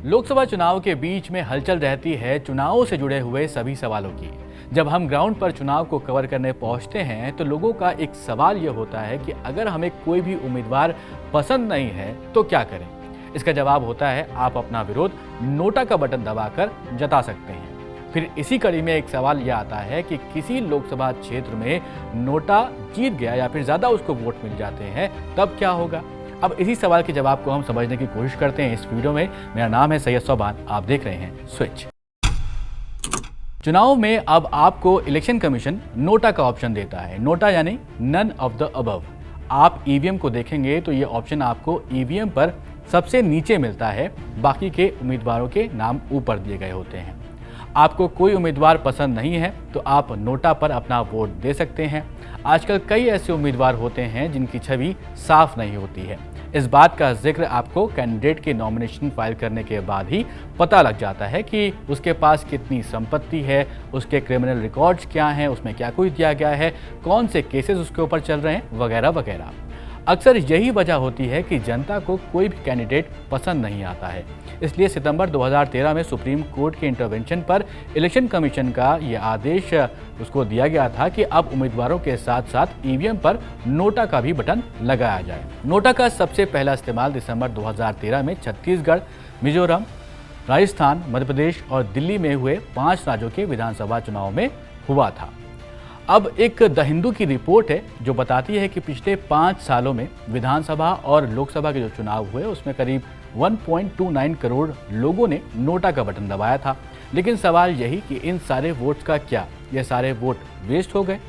लोकसभा चुनाव के बीच में हलचल रहती है चुनावों से जुड़े हुए सभी सवालों की। जब हम ग्राउंड पर चुनाव को कवर करने पहुंचते हैं तो लोगों का एक सवाल यह होता है कि अगर हमें कोई भी उम्मीदवार पसंद नहीं है तो क्या करें। इसका जवाब होता है आप अपना विरोध नोटा का बटन दबाकर जता सकते हैं। फिर इसी कड़ी में एक सवाल यह आता है कि किसी लोकसभा क्षेत्र में नोटा जीत गया या फिर ज्यादा उसको वोट मिल जाते हैं तब क्या होगा। अब इसी सवाल के जवाब को हम समझने की कोशिश करते हैं इस वीडियो में। मेरा नाम है सैयद सोबान, आप देख रहे हैं स्विच। चुनाव में अब आपको इलेक्शन कमीशन नोटा का ऑप्शन देता है। नोटा यानी नन ऑफ द अबव। आप ईवीएम को देखेंगे तो ये ऑप्शन आपको ईवीएम पर सबसे नीचे मिलता है, बाकी के उम्मीदवारों के नाम ऊपर दिए गए होते हैं। आपको कोई उम्मीदवार पसंद नहीं है तो आप नोटा पर अपना वोट दे सकते हैं। आजकल कई ऐसे उम्मीदवार होते हैं जिनकी छवि साफ नहीं होती है। इस बात का जिक्र आपको कैंडिडेट के नॉमिनेशन फाइल करने के बाद ही पता लग जाता है कि उसके पास कितनी संपत्ति है, उसके क्रिमिनल रिकॉर्ड्स क्या हैं, उसमें क्या कुछ दिया गया है, कौन से केसेस उसके ऊपर चल रहे हैं, वगैरह वगैरह। अक्सर यही वजह होती है कि जनता को कोई भी कैंडिडेट पसंद नहीं आता है। इसलिए सितंबर 2013 में सुप्रीम कोर्ट के इंटरवेंशन पर इलेक्शन कमीशन का यह आदेश उसको दिया गया था कि अब उम्मीदवारों के साथ साथ ईवीएम पर नोटा का भी बटन लगाया जाए। नोटा का सबसे पहला इस्तेमाल दिसंबर 2013 में छत्तीसगढ़, मिजोरम, राजस्थान, मध्य प्रदेश और दिल्ली में हुए 5 राज्यों के विधानसभा चुनाव में हुआ था। अब एक द हिंदू की रिपोर्ट है जो बताती है कि पिछले 5 सालों में विधानसभा और लोकसभा के जो चुनाव हुए उसमें करीब 1.29 करोड़ लोगों ने नोटा का बटन दबाया था। लेकिन सवाल यही कि इन सारे वोट्स का क्या, ये सारे वोट वेस्ट हो गए?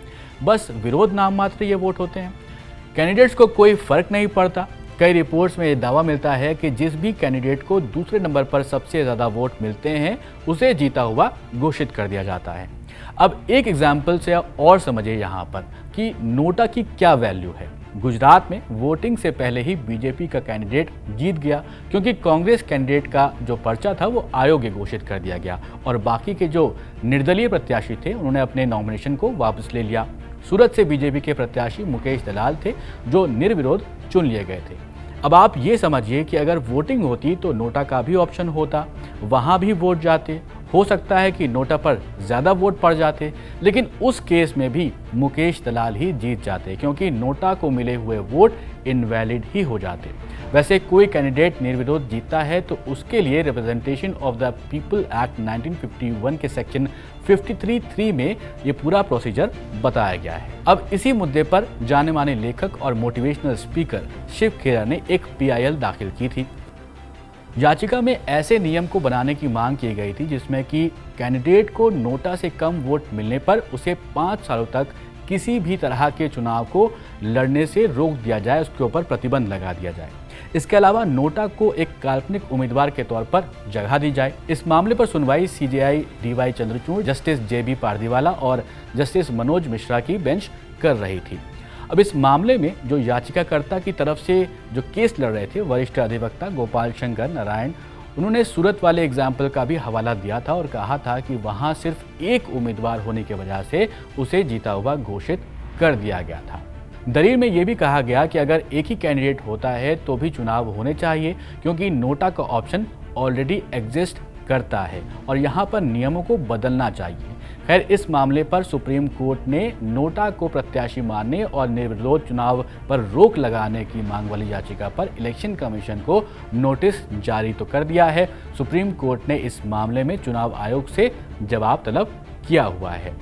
बस विरोध नाम मात्र ये वोट होते हैं, कैंडिडेट्स को कोई फर्क नहीं पड़ता। कई रिपोर्ट्स में ये दावा मिलता है कि जिस भी कैंडिडेट को दूसरे नंबर पर सबसे ज़्यादा वोट मिलते हैं उसे जीता हुआ घोषित कर दिया जाता है। अब एक एग्जाम्पल से और समझिए यहाँ पर कि नोटा की क्या वैल्यू है। गुजरात में वोटिंग से पहले ही बीजेपी का कैंडिडेट जीत गया क्योंकि कांग्रेस कैंडिडेट का जो पर्चा था वो अयोग्य घोषित कर दिया गया और बाकी के जो निर्दलीय प्रत्याशी थे उन्होंने अपने नॉमिनेशन को वापस ले लिया। सूरत से बीजेपी के प्रत्याशी मुकेश दलाल थे जो निर्विरोध चुन लिए गए थे। अब आप ये समझिए कि अगर वोटिंग होती तो नोटा का भी ऑप्शन होता, वहाँ भी वोट जाते, हो सकता है कि नोटा पर ज़्यादा वोट पड़ जाते, लेकिन उस केस में भी मुकेश दलाल ही जीत जाते क्योंकि नोटा को मिले हुए वोट इनवैलिड ही हो जाते। वैसे कोई कैंडिडेट निर्विरोध जीतता है तो उसके लिए representation of the people act 1951 के सेक्शन 53(3) में ये पूरा प्रोसीजर बताया गया है। अब इसी मुद्दे पर जाने माने लेखक और मोटिवेशनल स्पीकर शिव खेरा ने एक PIL दाखिल की थी। याचिका में ऐसे नियम को बनाने की मांग की गई थी जिसमें कि कैंडिडेट को नोटा से कम वोट मिलने पर उसे 5 सालों तक किसी भी तरह के चुनाव को लड़ने से रोक दिया जाए, उसके ऊपर प्रतिबंध लगा दिया जाए। इसके अलावा नोटा को एक काल्पनिक उम्मीदवार के तौर पर जगह दी जाए। इस मामले पर सुनवाई CJI DY Chandrachud, justice JB Pardiwala और जस्टिस मनोज मिश्रा की बेंच कर रही थी। अब इस मामले में जो याचिकाकर्ता की तरफ से जो केस लड़ रहे थे वरिष्ठ अधिवक्ता गोपाल शंकर नारायण, उन्होंने सूरत वाले एग्जाम्पल का भी हवाला दिया था और कहा था कि वहां सिर्फ एक उम्मीदवार होने की वजह से उसे जीता हुआ घोषित कर दिया गया था। दलील में यह भी कहा गया कि अगर एक ही कैंडिडेट होता है तो भी चुनाव होने चाहिए क्योंकि नोटा का ऑप्शन ऑलरेडी एग्जिस्ट करता है और यहाँ पर नियमों को बदलना चाहिए। खैर, इस मामले पर सुप्रीम कोर्ट ने नोटा को प्रत्याशी मानने और निर्विरोध चुनाव पर रोक लगाने की मांग वाली याचिका पर इलेक्शन कमीशन को नोटिस जारी तो कर दिया है। सुप्रीम कोर्ट ने इस मामले में चुनाव आयोग से जवाब तलब किया हुआ है।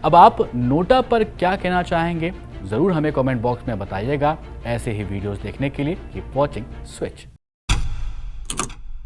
अब आप नोटा पर क्या कहना चाहेंगे, ज़रूर हमें कमेंट बॉक्स में बताइएगा। ऐसे ही वीडियोस देखने के लिए कीप वॉचिंग स्विच।